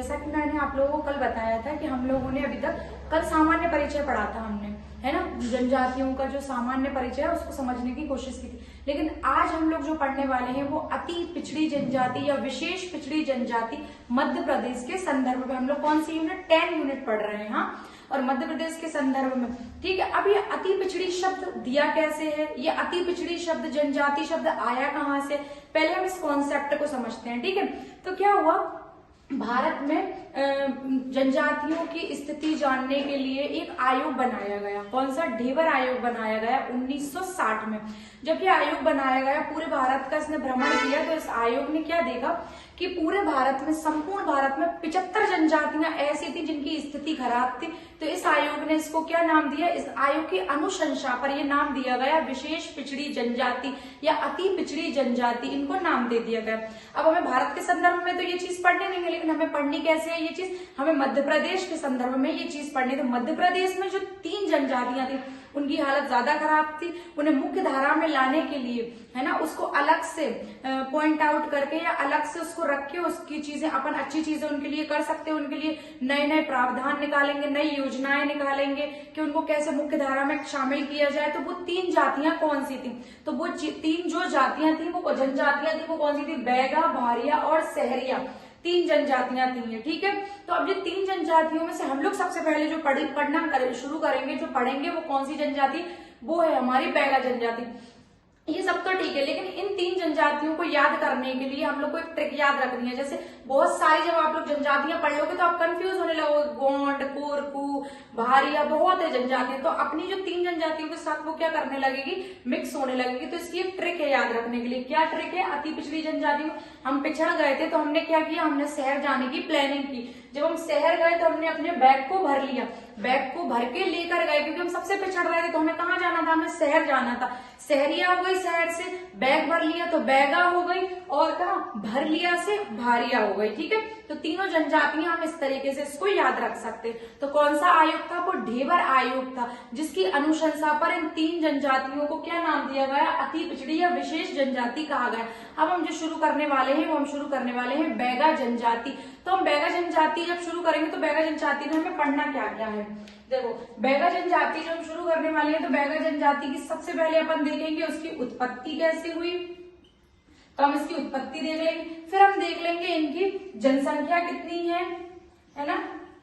जैसा कि मैंने आप लोगों को कल बताया था कि हम लोगों ने अभी तक कल सामान्य परिचय पढ़ा था हमने, है ना। जनजातियों का जो सामान्य परिचय है उसको समझने की कोशिश की थी। लेकिन आज हम लोग जो पढ़ने वाले हैं वो अति पिछड़ी जनजाति या विशेष पिछड़ी जनजाति मध्य प्रदेश के संदर्भ में हम लोग कौन सी यूनिट 10 यूनिट पढ़ रहे हैं। हाँ, और मध्य प्रदेश के संदर्भ में, ठीक है। अब ये अति पिछड़ी शब्द दिया कैसे है, ये अति पिछड़ी शब्द जनजाति शब्द आया कहाँ से, पहले हम इस कॉन्सेप्ट को समझते हैं, ठीक है। तो क्या हुआ, भारत में जनजातियों की स्थिति जानने के लिए एक आयोग बनाया गया। कौन सा? ढेबर आयोग बनाया गया 1960 में। जब ये आयोग बनाया गया, पूरे भारत का इसने भ्रमण किया, तो इस आयोग ने क्या देखा कि पूरे भारत में, संपूर्ण भारत में 75 जनजातियां ऐसी थी जिनकी स्थिति खराब थी। तो इस आयोग ने इसको क्या नाम दिया, इस आयोग की अनुशंसा पर यह नाम दिया गया विशेष पिछड़ी जनजाति या अति पिछड़ी जनजाति, इनको नाम दे दिया गया। अब हमें भारत के संदर्भ में तो ये चीज पढ़नी नहीं है, लेकिन हमें पढ़नी कैसे है ये चीज, हमें मध्य प्रदेश के संदर्भ में ये चीज पढ़नी। तो मध्य प्रदेश में जो 3 जनजातियां थी उनकी हालत ज्यादा खराब थी, उन्हें मुख्य धारा में लाने के लिए, है ना, उसको अलग से पॉइंट आउट करके या अलग से उसको रख के उसकी चीजें अपन अच्छी चीजें उनके लिए कर सकते हैं, उनके लिए नए नए प्रावधान निकालेंगे, नई योजनाएं निकालेंगे कि उनको कैसे मुख्य धारा में शामिल किया जाए। तो वो 3 जातियां कौन सी थी, तो वो 3 जो जातियां थी, वो जनजातियां थी, वो कौन सी थी, बैगा, भारिया और सहरिया, 3 जनजातियां थी, ठीक है। तो अब ये 3 जनजातियों में से हम लोग सबसे पहले जो पढ़ना शुरू करेंगे, जो पढ़ेंगे, वो कौन सी जनजाति, वो है हमारी बैगा जनजाति। ये सब तो ठीक है, लेकिन इन 3 जनजातियों को याद करने के लिए हम लोग को एक ट्रिक याद रखनी है। जैसे बहुत सारी जब आप लोग जनजातियां पढ़ लोगे तो आप कंफ्यूज होने लगोगे, गोंड, कोरकू, भारिया, बहुत है जनजातियां। तो अपनी जो 3 जनजातियों के साथ वो क्या करने लगेगी, मिक्स होने लगेगी। तो इसकी एक ट्रिक है याद रखने के लिए। क्या ट्रिक है? अति पिछड़ी जनजाति में हम पिछड़ गए थे तो हमने क्या किया, हमने शहर जाने की प्लानिंग की। जब हम शहर गए तो हमने अपने बैग को भर लिया, बैग को भर के लेकर गए, क्योंकि हम सबसे पिछड़ रहे थे। तो हमें कहाँ जाना था, हमें शहर जाना था। शहरिया हो गई, शहर से बैग भर लिया तो बैगा हो गई, और कहा भर लिया से भारिया हो गई, ठीक है। तो तीनों जनजातियां हम इस तरीके से इसको याद रख सकते। तो कौन सा आयोग था, वो ढेबर आयोग था, जिसकी अनुशंसा पर इन 3 जनजातियों को क्या नाम दिया गया, अति पिछड़ी या विशेष जनजाति कहा गया। अब हम जो शुरू करने वाले हैं वो हम शुरू करने वाले हैं बैगा जनजाति। तो हम बैगा जनजाति जब शुरू करेंगे तो बैगा जनजाति में हमें पढ़ना क्या क्या है। देखो, बैगा जनजाति जो हम शुरू करने वाले हैं, तो बैगा जनजाति की सबसे पहले अपन देखेंगे उसकी उत्पत्ति कैसे हुई। तो हम इसकी उत्पत्ति देख लेंगे, फिर हम देख लेंगे इनकी जनसंख्या कितनी है ना,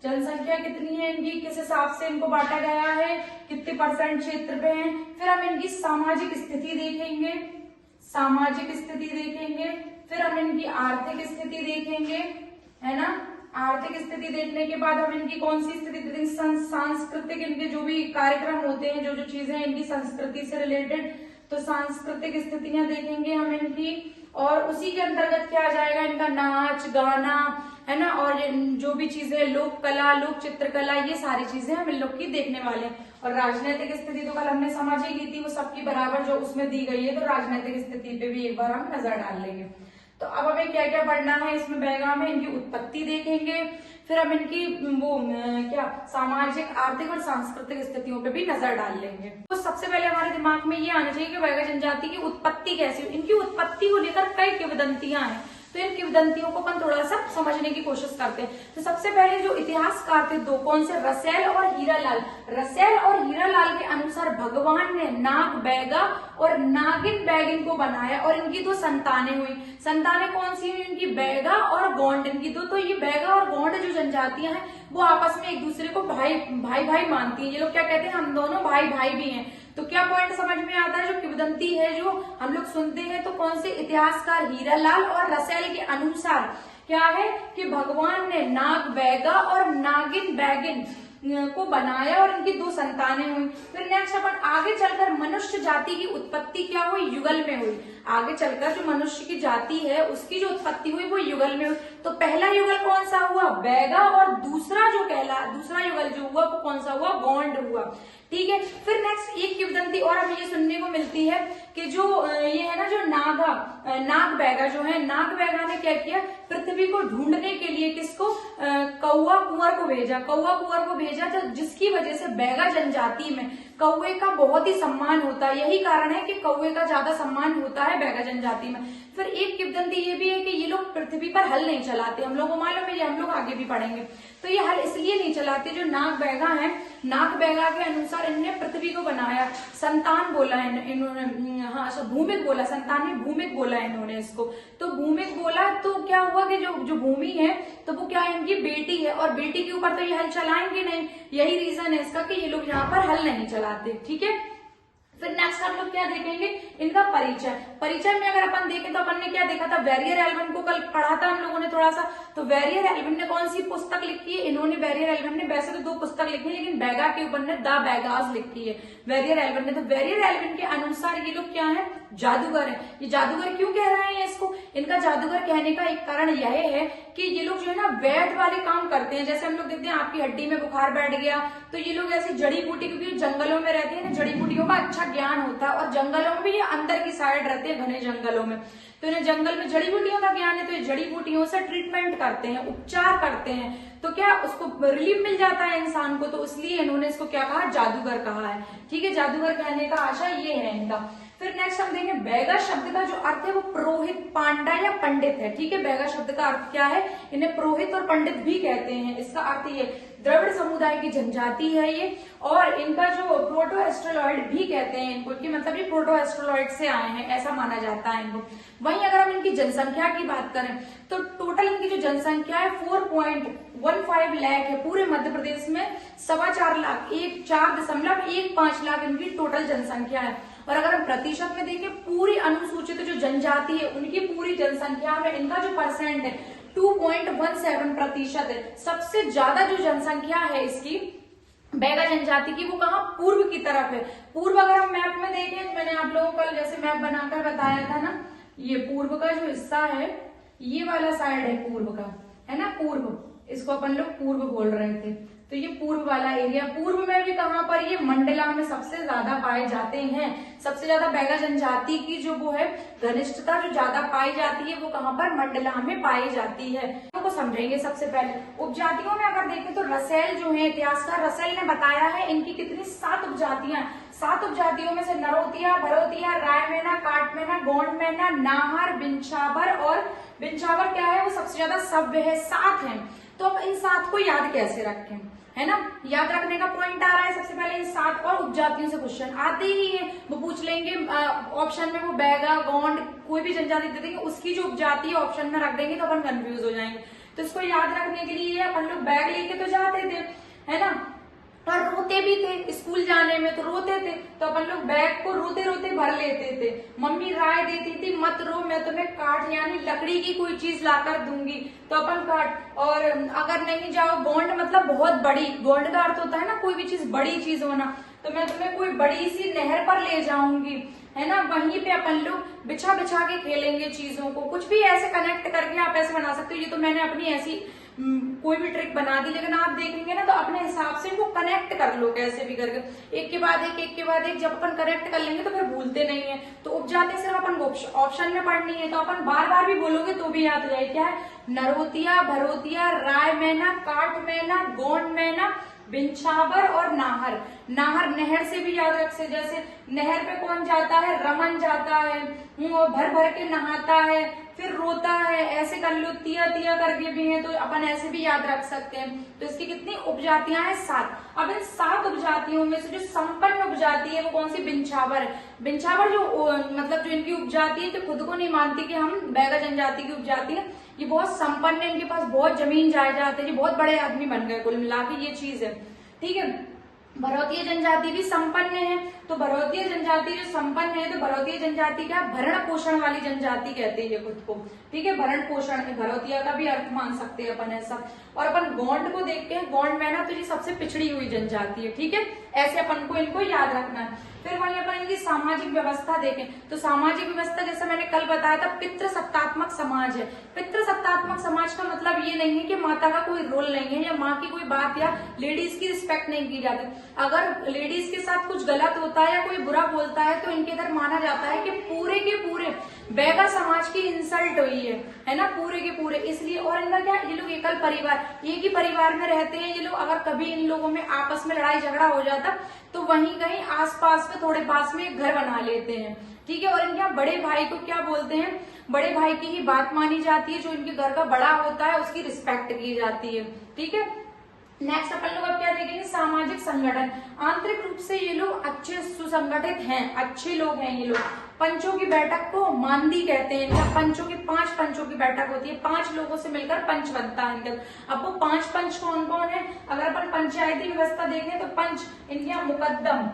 जनसंख्या कितनी है इनकी, किस हिसाब से इनको बांटा गया है, कितने % क्षेत्र पे है। फिर हम इनकी सामाजिक स्थिति देखेंगे, सामाजिक स्थिति देखेंगे। फिर हम इनकी आर्थिक स्थिति देखेंगे, है ना। आर्थिक स्थिति देखने के बाद हम इनकी कौन सी स्थिति देखेंगे, सांस्कृतिक, इनके जो भी कार्यक्रम होते हैं, जो जो चीजें इनकी संस्कृति से रिलेटेड, तो सांस्कृतिक स्थितियां देखेंगे हम इनकी। और उसी के अंतर्गत क्या आ जाएगा, इनका नाच गाना, है ना, और जो भी चीजें लोक कला, लोक चित्रकला, ये सारी चीजें हम इन लोग की देखने वाले हैं। और राजनीतिक स्थिति तो कल हमने समझ ही ली थी, वो सबकी बराबर जो उसमें दी गई है। तो राजनीतिक स्थिति पे भी एक बार हम नजर डाल लेंगे। तो अब हमें क्या क्या पढ़ना है इसमें, बैगा में इनकी उत्पत्ति देखेंगे, फिर हम इनकी वो क्या सामाजिक, आर्थिक और सांस्कृतिक स्थितियों पे भी नजर डाल लेंगे। तो सबसे पहले हमारे दिमाग में ये आना चाहिए कि बैगा जनजाति की उत्पत्ति कैसी हुई। इनकी उत्पत्ति को लेकर कई किंवदंतियां हैं, तो इन किंवदंतियों को अपन थोड़ा सा समझने की कोशिश करते हैं। तो सबसे पहले जो इतिहासकार थे 2, कौन से, रसेल और हीरालाल। रसेल और हीरालाल के अनुसार भगवान ने नाग बैगा और नागिन बैगिन को बनाया और इनकी 2 संतानें हुई। संतानें कौन सी हुई इनकी, बैगा और गोंड, इनकी 2। तो ये बैगा और गोंड जो जनजातियां हैं वो आपस में एक दूसरे को भाई भाई मानती है। ये लोग क्या कहते हैं, हम दोनों भाई भाई भी हैं। तो क्या पॉइंट समझ में आता है, जो किंवदंती है जो हम लोग सुनते हैं, तो कौन से इतिहासकार हीरालाल और रसेल के अनुसार क्या है कि भगवान ने नाग बैगा और नागिन बैगिन को बनाया और इनकी 2 संतानें हुई। फिर नेक्स्ट अपन आगे चलकर मनुष्य जाति की उत्पत्ति क्या हुई, युगल में हुई। आगे चलकर जो मनुष्य की जाति है उसकी जो उत्पत्ति हुई वो युगल में हुई। तो पहला युगल कौन सा हुआ, बैगा, और दूसरा युगल जो हुआ वो कौन सा हुआ, गोंड हुआ, ठीक है। फिर नेक्स्ट एक किंवदंती और हमें ये सुनने को मिलती है कि जो ये है ना, जो नाग बैगा जो है, नाग बैगा ने क्या किया, पृथ्वी को ढूंढने के लिए किसको, कौआ कुंवर को भेजा, तो जिसकी वजह से बैगा जनजाति में कौवे का बहुत ही सम्मान होता है, यही कारण है कि कौवे का ज्यादा सम्मान होता है बैगा जनजाति में। फिर एक किंवदंती ये भी है कि ये लोग पृथ्वी पर हल नहीं चलाते, हम लोग को मालूम है, ये हम लोग आगे भी पढ़ेंगे। तो ये हल इसलिए नहीं चलाते, जो नाग बैगा है, नाग बैगा के अनुसार इन्होंने पृथ्वी को बनाया, संतान बोला इन्होंने, हाँ भूमिक बोला, संतान में भूमिक बोला इन्होंने इसको। तो भूमिक बोला तो क्या हुआ कि जो भूमि है तो वो क्या है, इनकी बेटी है, और बेटी के ऊपर तो ये हल चलाएंगे नहीं, यही रीजन है इसका कि ये लोग यहाँ पर हल नहीं चलाते। ठीक है, फिर नेक्स्ट हम लोग क्या देखेंगे, इनका परिचय। परिचय में अगर अपन देखें तो अपन ने क्या देखा था, वेरियर एल्विन को कल पढ़ा था हम लोगों ने थोड़ा सा। तो वेरियर एल्विन ने कौन सी पुस्तक लिखी है, इन्होंने वेरियर एल्विन ने वैसे तो 2 पुस्तक लिखी है, लेकिन बैगा के ऊपर ने द बैगास लिखी है वेरियर एल्विन ने। तो वेरियर एल्विन के अनुसार ये लोग क्या है, जादूगर है। ये जादूगर क्यों कह रहे हैं इसको, इनका जादूगर कहने का एक कारण यह है कि ये लोग जो है ना वैद वाले काम करते हैं। जैसे हम लोग देखते हैं आपकी हड्डी में बुखार बैठ गया तो ये लोग ऐसी जड़ी बूटी, क्योंकि जंगलों में रहते हैं ना, जड़ी बूटियों का अच्छा ज्ञान होता है, और जंगलों में भी ये अंदर की साइड रहते हैं, घने जंगलों में, तो इन्हें जंगल में जड़ी बूटियों का ज्ञान है, तो ये जड़ी बूटियों से ट्रीटमेंट करते हैं, उपचार करते हैं, तो क्या उसको रिलीफ मिल जाता है इंसान को, तो इसलिए इन्होंने इसको क्या कहा, जादूगर कहा है। ठीक है, जादूगर कहने का आशय ये है इनका। फिर नेक्स्ट हम देखेंगे बैगा शब्द का जो अर्थ है वो पुरोहित, पांडा या पंडित है। ठीक है, बैगा शब्द का अर्थ क्या है, इन्हें पुरोहित और पंडित भी कहते हैं। इसका अर्थ ये द्रविड़ समुदाय की जनजाति है ये, और इनका जो प्रोटो एस्ट्रोलॉइड भी कहते हैं इनको, कि मतलब ये प्रोटो एस्ट्रोलॉइड से आए हैं ऐसा माना जाता है इनको। वहीं अगर हम इनकी जनसंख्या की बात करें तो टोटल इनकी जो जनसंख्या है 4.15 लाख है पूरे मध्य प्रदेश में, 4.25 लाख, 4.15 लाख इनकी टोटल जनसंख्या है। और अगर हम प्रतिशत में देखें, पूरी अनुसूचित जो जनजाति है उनकी पूरी जनसंख्या में इनका जो परसेंट है 2.17% है। सबसे ज्यादा जो जनसंख्या है इसकी बैगा जनजाति की, वो कहाँ, पूर्व की तरफ है। पूर्व अगर हम मैप में देखें, मैंने आप लोगों को जैसे मैप बनाकर बताया था ना, ये पूर्व का जो हिस्सा है ये वाला साइड है पूर्व का, है ना, पूर्व, इसको अपन लोग पूर्व बोल रहे थे। तो ये पूर्व वाला एरिया, पूर्व में भी कहाँ पर, ये मंडला में सबसे ज्यादा पाए जाते हैं। सबसे ज्यादा बैगा जनजाति की जो वो है घनिष्ठता जो ज्यादा पाई जाती है वो कहाँ पर, मंडला में पाई जाती है। को समझेंगे सबसे पहले उपजातियों में अगर देखें तो रसेल जो है, इतिहासकार रसेल ने बताया है इनकी कितनी 7 उपजातियां। 7 उपजातियों में से नरोतिया, भरोतिया, राय मैना, काट मैना, गोंड मैना, नाहर, बिंछावर, और बिंछावर क्या है, वो सबसे ज्यादा सभ्य है, 7 है। तो अब इन 7 को याद कैसे रखें, है ना, याद रखने का पॉइंट आ रहा है। सबसे पहले इन 7 और उपजातियों से क्वेश्चन आते ही है, वो पूछ लेंगे ऑप्शन में, वो बैगा, गोंड, कोई भी जनजाति दे देंगे, उसकी जो उपजाति है ऑप्शन में रख देंगे तो अपन कंफ्यूज हो जाएंगे। तो इसको याद रखने के लिए अपन लोग बैग लेके तो जाते थे, है ना, और रोते भी थे स्कूल जाने में, तो रोते थे तो अपन लोग बैग को रोते रोते भर लेते थे। मम्मी राय देती थी, मत रो, मैं तुम्हें काट यानी लकड़ी की कोई चीज लाकर दूंगी, तो अपन काट। और अगर नहीं जाओ, गोंड मतलब बहुत बड़ी, गोंड का अर्थ होता है ना कोई भी चीज बड़ी चीज होना, तो मैं तुम्हें कोई बड़ी सी नहर पर ले जाऊंगी, है ना, वहीं पे अपन लोग बिछा बिछा के खेलेंगे चीजों को, कुछ भी ऐसे कनेक्ट करके आप ऐसे बना सकते हो। ये तो मैंने अपनी ऐसी कोई भी ट्रिक बना दी, लेकिन आप देखेंगे ना तो अपने हिसाब से इनको कनेक्ट कर लो कैसे भी करके, एक के बाद एक, जब अपन कनेक्ट कर लेंगे तो फिर भूलते नहीं है। तो उपजाति सिर्फ अपन ऑप्शन में पढ़नी है, तो अपन बार बार भी बोलोगे तो भी याद हो जाए। क्या है, नरोतिया, भरोतिया, राय मैना, काट मैना, गोंड मैना, बिंछावर और नाहर। नाहर नहर से भी याद रख से, जैसे नहर पे कौन जाता है, रमन जाता है, भर भर के नहाता है, फिर रोता है, ऐसे कर लो, तिया तिया करके भी है, तो अपन ऐसे भी याद रख सकते हैं। तो इसकी कितनी उपजातियां हैं, 7। अब इन 7 उपजातियों में से जो संपन्न उपजाति है वो कौन सी, बिंछावर है। बिंछावर जो मतलब जो इनकी उपजाति है, तो खुद को नहीं मानती कि हम बैगा जनजाति की उपजाति है, ये बहुत संपन्न है, इनके पास बहुत जमीन जायदाद है, ये बहुत बड़े आदमी बन गए कुल मिला के, ये चीज है। ठीक है, भरौतीय जनजाति भी संपन्न है, तो भरौतीय जनजाति जो संपन्न है, तो भरौतीय जनजाति क्या, भरण पोषण वाली जनजाति कहते हैं खुद को। ठीक है, भरण पोषण है, भरौतिया का भी अर्थ मान सकते हैं अपन ऐसा। और अपन गोंड को देखते हैं, गोंड मैना तो ये सबसे पिछड़ी हुई जनजाति है। ठीक है, ऐसे अपन को इनको याद रखना है। फिर वहीं अपन इनकी सामाजिक व्यवस्था देखें तो सामाजिक व्यवस्था जैसे मैंने कल बताया था पितृसत्तात्मक समाज है। पितृसत्तात्मक समाज का मतलब ये नहीं है कि माता का कोई रोल नहीं है या माँ की कोई बात या लेडीज की रिस्पेक्ट नहीं की जाती। अगर लेडीज के साथ कुछ गलत होता है या कोई बुरा बोलता है तो इनके इधर माना जाता है कि पूरे के पूरे बैगा समाज की इंसल्ट हुई है ना, पूरे के पूरे। इसलिए और इनका क्या, ये लोग एकल परिवार, एक ही परिवार में रहते हैं ये लोग। अगर कभी इन लोगों में आपस में लड़ाई झगड़ा हो जाता तो वहीं कहीं आसपास में थोड़े पास में एक घर बना लेते हैं, ठीक है। और इनके यहाँ बड़े भाई को क्या बोलते हैं, बड़े भाई की ही बात मानी जाती है, जो इनके घर का बड़ा होता है उसकी रिस्पेक्ट की जाती है, ठीक है। नेक्स्ट अपन लोग अब क्या देखेंगे, सामाजिक संगठन। आंतरिक रूप से ये लोग अच्छे सुसंगठित हैं, अच्छे लोग हैं ये लोग। पंचों की बैठक को मांदी कहते हैं। इनका पंचों की 5 पंचों की बैठक होती है, 5 लोगों से मिलकर पंच बनता है इनका। अब वो 5 पंच कौन कौन है, अगर अपन पंचायती व्यवस्था देखें तो पंच इनके यहाँ मुकद्दम,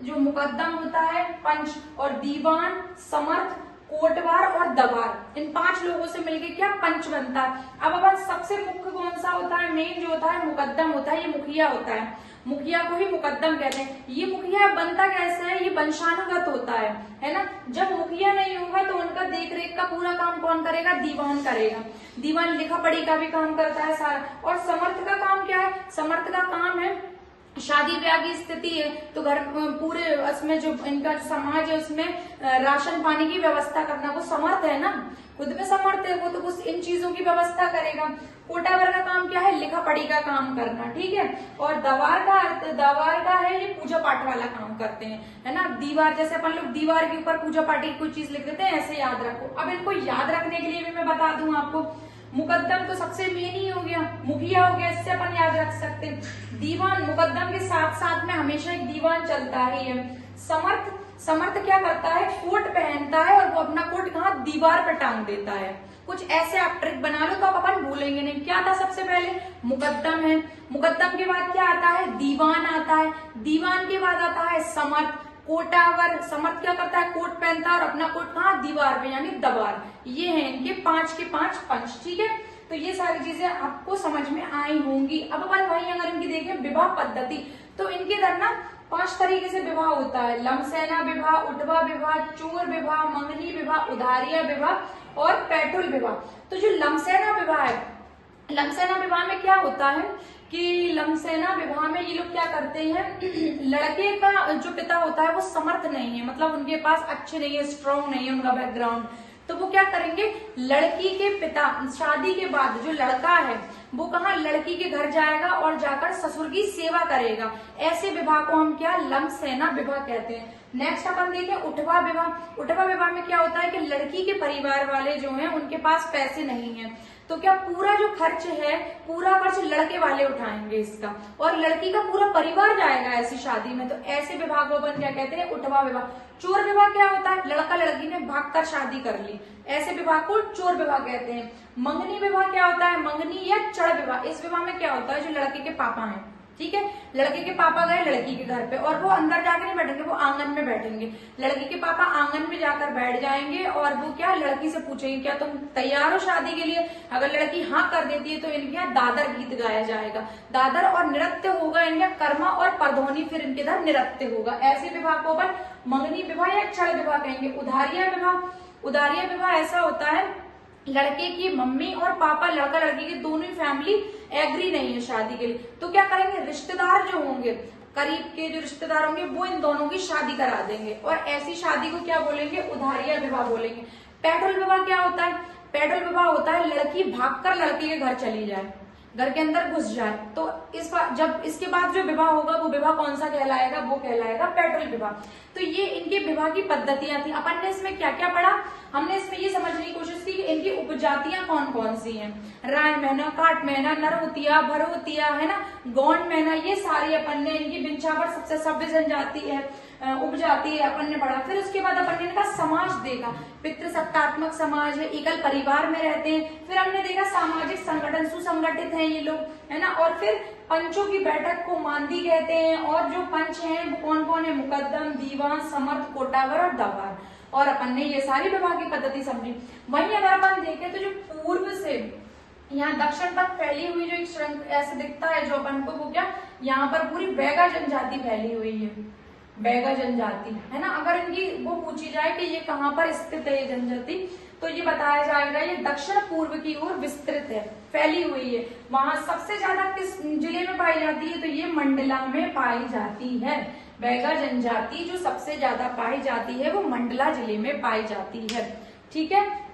जो मुकद्दम होता है पंच, और दीवान, समर्थ, कोटवार और दवार, इन 5 लोगों से मिलके क्या पंच बनता है। अब अपन सबसे मुख्य कौन सा होता है, मेन जो होता है मुकद्दम होता है, ये मुखिया होता है, मुखिया को ही मुकद्दम कहते हैं। ये मुखिया बनता कैसे है, ये वंशानुगत होता है ना। जब मुखिया नहीं होगा तो उनका देख रेख का पूरा काम कौन करेगा, दीवान करेगा। दीवान लिखा पढ़ी का भी काम करता है सारा। और समर्थ का काम क्या है, समर्थ का काम है शादी ब्याह की स्थिति है तो घर पूरे उसमें जो इनका जो समाज है उसमें राशन पानी की व्यवस्था करना, वो समर्थ है ना, खुद में समर्थ है वो, तो कुछ इन चीजों की व्यवस्था करेगा। कोटावर का काम क्या है, लिखा पढ़ी का काम करना, ठीक है। और दवार का अर्थ, दवार का है ये पूजा पाठ वाला काम करते हैं, है ना। दीवार, जैसे अपन लोग दीवार के ऊपर पूजा पाठ की कोई चीज लिख देते हैं, ऐसे याद रखो। अब इनको याद रखने के लिए भी मैं बता दूं आपको, मुकद्दम तो सबसे मेन ही हो गया, मुखिया हो गया, इससे अपन याद रख सकते हैं। दीवान, मुकद्दम के साथ साथ में हमेशा एक दीवान चलता ही है। समर्थ, समर्थ क्या करता है, कोट पहनता है और वो अपना कोट कहाँ, दीवार पर टांग देता है। कुछ ऐसे आप ट्रिक बना लो तो आप अपन भूलेंगे नहीं। क्या था सबसे पहले, मुकद्दम है, मुकद्दम के बाद क्या आता है, दीवान आता है, दीवान के बाद आता है समर्थ, कोटावर। समर्थ क्या करता है, कोट पहनता है और अपना कोट कहाँ, दीवार पे, यानी दवार। ये है इनके 5 के 5 पंच, ठीक है। तो ये सारी चीजें आपको समझ में आई होंगी। अब अपन वही अगर इनकी देखें विवाह पद्धति, तो इनके इधर ना 5 तरीके से विवाह होता है। लमसेना विवाह, उठवा विवाह, चोर विवाह, मंगनी विवाह, उधारिया विवाह और पैटुल विवाह। तो जो लमसेना विवाह है, लमसेना विवाह में क्या होता है कि लमसेना विवाह में ये लोग क्या करते हैं, लड़के का जो पिता होता है वो समर्थ नहीं है, मतलब उनके पास अच्छे नहीं है, स्ट्रांग नहीं है उनका बैकग्राउंड, तो वो क्या करेंगे, लड़की के पिता शादी के बाद जो लड़का है वो कहाँ, लड़की के घर जाएगा और जाकर ससुर की सेवा करेगा। ऐसे विवाह को हम क्या, लमसेना विवाह कहते हैं। नेक्स्ट अपन देखें उठवा विवाह। उठवा विवाह में क्या होता है कि लड़की के परिवार वाले जो हैं उनके पास पैसे नहीं है, तो क्या पूरा जो खर्च है, पूरा खर्च लड़के वाले उठाएंगे इसका, और लड़की का पूरा परिवार जाएगा ऐसी शादी में। तो ऐसे विवाह को अपन क्या कहते हैं, उठवा विवाह। चोर विवाह क्या होता है, लड़का लड़की ने भागकर शादी कर ली, ऐसे विवाह को चोर विवाह कहते हैं। मंगनी विवाह क्या होता है, मंगनी या चढ़ विवाह। इस विवाह में क्या होता है, जो लड़के के पापा हैं, ठीक है, लड़के के पापा गए लड़की के घर पे और वो अंदर जाके नहीं बैठेंगे, वो आंगन में बैठेंगे। लड़की के पापा आंगन में जाकर बैठ जाएंगे और वो क्या, लड़की से पूछेंगे क्या तुम तैयार हो शादी के लिए। अगर लड़की हाँ कर देती है तो इनके यहाँ दादर गीत गाया जाएगा, दादर, और नृत्य होगा इनके कर्मा और परधोनी, फिर इनके इधर नृत्य होगा। ऐसे विवाह को अपन मंगनी विवाह या क्षण विवाह कहेंगे। उधारिया विवाह, उधारिया विवाह ऐसा होता है लड़के की मम्मी और पापा, लड़का लड़की की दोनों ही फैमिली एग्री नहीं है शादी के लिए, तो क्या करेंगे, रिश्तेदार जो होंगे, करीब के जो रिश्तेदार होंगे वो इन दोनों की शादी करा देंगे, और ऐसी शादी को क्या बोलेंगे, उधारिया विवाह बोलेंगे। पैटुल विवाह क्या होता है, पैटुल विवाह होता है लड़की भागकर लड़के के घर चली जाए, घर के अंदर घुस जाए, तो इस बार जब इसके बाद जो विवाह होगा वो विवाह कौन सा कहलाएगा, वो कहलाएगा पैटुल विवाह। तो ये इनके विवाह की पद्धतियां थी। अपन ने इसमें क्या क्या पढ़ा, हमने इसमें ये समझने की कोशिश की कि इनकी उपजातियां कौन कौन सी हैं, राय मैना, काट मैना, नरहोतिया, भरहोतिया, है ना, गौंड मैना, ये सारी अपन ने इनकी बिंचावर सबसे सभ्य जनजाति है, उपजाति है, अपन ने पढ़ा। फिर उसके बाद अपन ने इनका समाज देखा, पितृसत्तात्मक समाज है, एकल परिवार में रहते हैं। फिर हमने देखा सामाजिक संगठन, सुसंगठित हैं ये लोग, है ना। और फिर पंचों की बैठक को मांदी कहते हैं, और जो पंच हैं वो कौन कौन है, मुकद्दम, दीवान, समर्थ, कोटावर और दवार। और अपन ने ये सारी विवाह की पद्धति समझी। वहीं अगर अपन देखें तो जो पूर्व से यहाँ दक्षिण तक फैली हुई जो एक श्रृंख ऐसे दिखता है जो अपन को, वो क्या, यहाँ पर पूरी बैगा जनजाति फैली हुई है, बैगा जनजाति, है ना। अगर इनकी वो पूछी जाए कि ये कहाँ पर स्थित है ये जनजाति, तो ये बताया जाएगा ये दक्षिण पूर्व की ओर विस्तृत है, फैली हुई है। वहां सबसे ज्यादा किस जिले में पाई जाती है, तो ये मंडला में पाई जाती है। बैगा जनजाति जो सबसे ज्यादा पाई जाती है वो मंडला जिले में पाई जाती है। ठीक है।